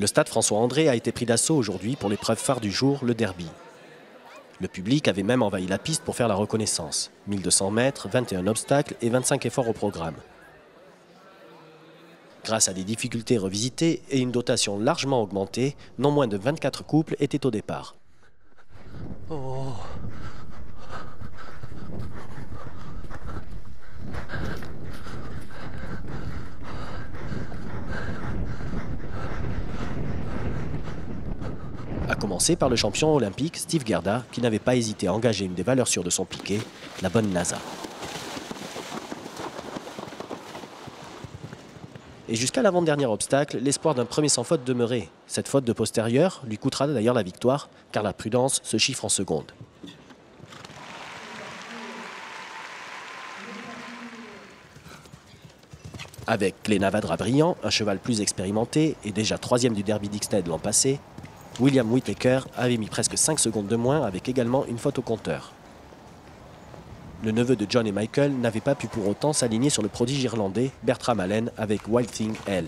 Le stade François-André a été pris d'assaut aujourd'hui pour l'épreuve phare du jour, le derby. Le public avait même envahi la piste pour faire la reconnaissance. 1200 mètres, 21 obstacles et 25 efforts au programme. Grâce à des difficultés revisitées et une dotation largement augmentée, non moins de 24 couples étaient au départ. Oh. À commencer par le champion olympique Steve Gerda, qui n'avait pas hésité à engager une des valeurs sûres de son piquet, la bonne NASA. Et jusqu'à l'avant-dernier obstacle, l'espoir d'un premier sans faute demeurait. Cette faute de postérieur lui coûtera d'ailleurs la victoire, car la prudence se chiffre en secondes. Avec Glenavadra brillant, un cheval plus expérimenté et déjà troisième du derby d'Ixted l'an passé, William Whittaker avait mis presque 5 secondes de moins avec également une faute au compteur. Le neveu de John et Michael n'avait pas pu pour autant s'aligner sur le prodige irlandais Bertram Allen avec Wild Thing L.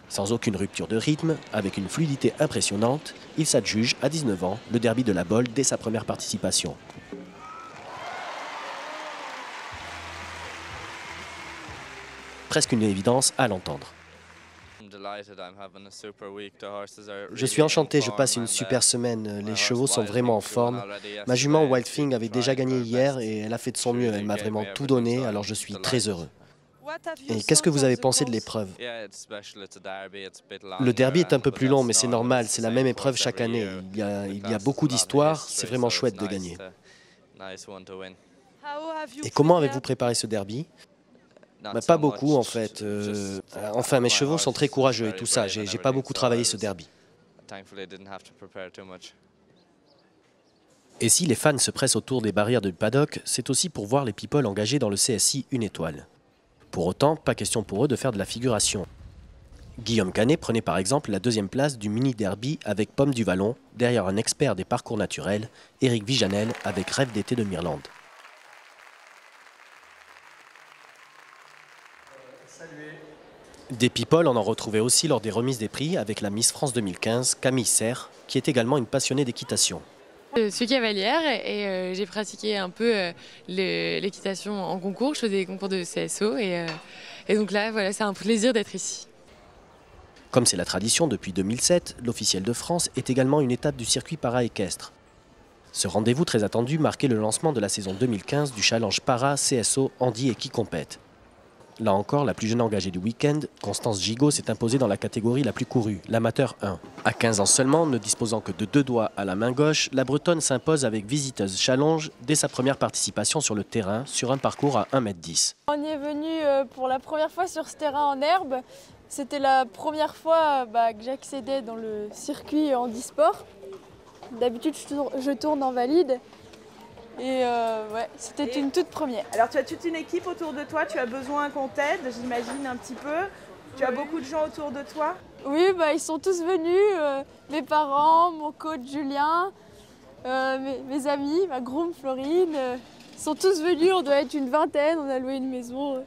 Sans aucune rupture de rythme, avec une fluidité impressionnante, il s'adjuge à 19 ans le derby de la Bolle dès sa première participation. Presque une évidence à l'entendre. Je suis enchanté, je passe une super semaine, les chevaux sont vraiment en forme. Ma jument Wild Thing avait déjà gagné hier et elle a fait de son mieux, elle m'a vraiment tout donné, alors je suis très heureux. Et qu'est-ce que vous avez pensé de l'épreuve? Le derby est un peu plus long, mais c'est normal, c'est la même épreuve chaque année. Il y a beaucoup d'histoires, c'est vraiment chouette de gagner. Et comment avez-vous préparé ce derby? Pas beaucoup en fait. Enfin, mes chevaux sont très courageux et tout ça. J'ai pas beaucoup travaillé ce derby. Et si les fans se pressent autour des barrières du paddock, c'est aussi pour voir les people engagés dans le CSI 1 étoile. Pour autant, pas question pour eux de faire de la figuration. Guillaume Canet prenait par exemple la 2e place du mini-derby avec Pomme du Vallon, derrière un expert des parcours naturels, Éric Vijanel avec Rêve d'été de Mirlande. Des people, on en retrouvait aussi lors des remises des prix avec la Miss France 2015, Camille Serre, qui est également une passionnée d'équitation. Je suis cavalière et j'ai pratiqué un peu l'équitation en concours. Je faisais des concours de CSO et donc là, voilà, c'est un plaisir d'être ici. Comme c'est la tradition depuis 2007, l'officiel de France est également une étape du circuit para-équestre. Ce rendez-vous très attendu marquait le lancement de la saison 2015 du challenge para-CSO Handi et qui compète. Là encore, la plus jeune engagée du week-end, Constance Gigot, s'est imposée dans la catégorie la plus courue, l'amateur 1. À 15 ans seulement, ne disposant que de 2 doigts à la main gauche, la Bretonne s'impose avec Visiteuse Challonge dès sa première participation sur le terrain, sur un parcours à 1,10 m. On y est venu pour la première fois sur ce terrain en herbe. C'était la première fois que j'accédais dans le circuit handisport. D'habitude, je tourne en valide. Et ouais, c'était une toute première. Alors tu as toute une équipe autour de toi, tu as besoin qu'on t'aide, j'imagine un petit peu. Tu as beaucoup de gens autour de toi? Oui, ils sont tous venus, mes parents, mon coach Julien, mes amis, ma groom Florine. Ils sont tous venus, on doit être une vingtaine, on a loué une maison.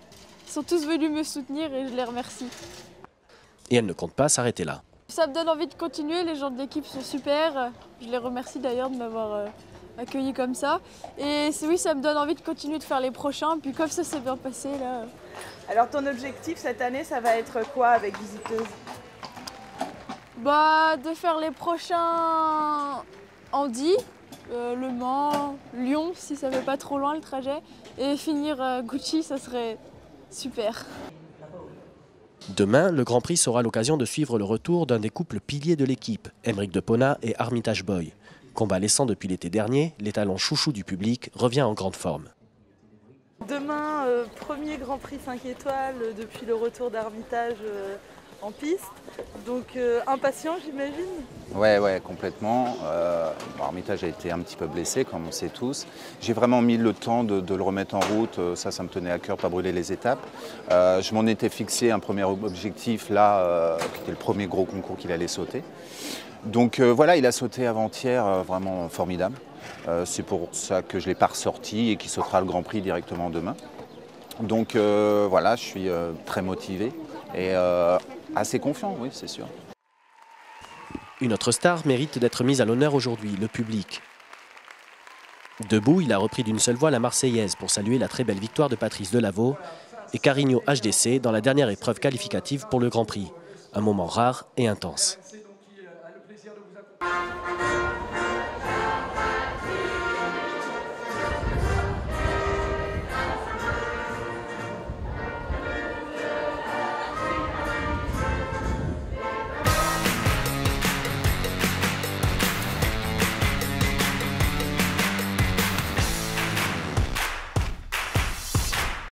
Ils sont tous venus me soutenir et je les remercie. Et elle ne compte pas s'arrêter là. Ça me donne envie de continuer, les gens de l'équipe sont super. Je les remercie d'ailleurs de m'avoir accueilli comme ça. Et oui, ça me donne envie de continuer de faire les prochains. Puis comme ça s'est bien passé là. Alors ton objectif cette année, ça va être quoi avec Visiteuse? De faire les prochains Handi, Le Mans, Lyon, si ça fait pas trop loin le trajet. Et finir Gucci, ça serait super. Demain, le Grand Prix sera l'occasion de suivre le retour d'un des couples piliers de l'équipe, Emeric Depona et Armitage Boy. Convalescent depuis l'été dernier, l'étalon chouchou du public revient en grande forme. Demain, premier Grand Prix 5 étoiles depuis le retour d'Armitage en piste. Donc impatient, j'imagine. Ouais, complètement. Armitage a été un petit peu blessé, comme on sait tous. J'ai vraiment mis le temps de le remettre en route. Ça me tenait à cœur, pas brûler les étapes. Je m'en étais fixé un premier objectif, là, qui était le premier gros concours qu'il allait sauter. Donc voilà, il a sauté avant-hier, vraiment formidable. C'est pour ça que je ne l'ai pas ressorti et qu'il sautera le Grand Prix directement demain. Donc voilà, je suis très motivé et assez confiant, oui, c'est sûr. Une autre star mérite d'être mise à l'honneur aujourd'hui, le public. Debout, il a repris d'une seule voix la Marseillaise pour saluer la très belle victoire de Patrice Delaveau et Carigno HDC dans la dernière épreuve qualificative pour le Grand Prix. Un moment rare et intense.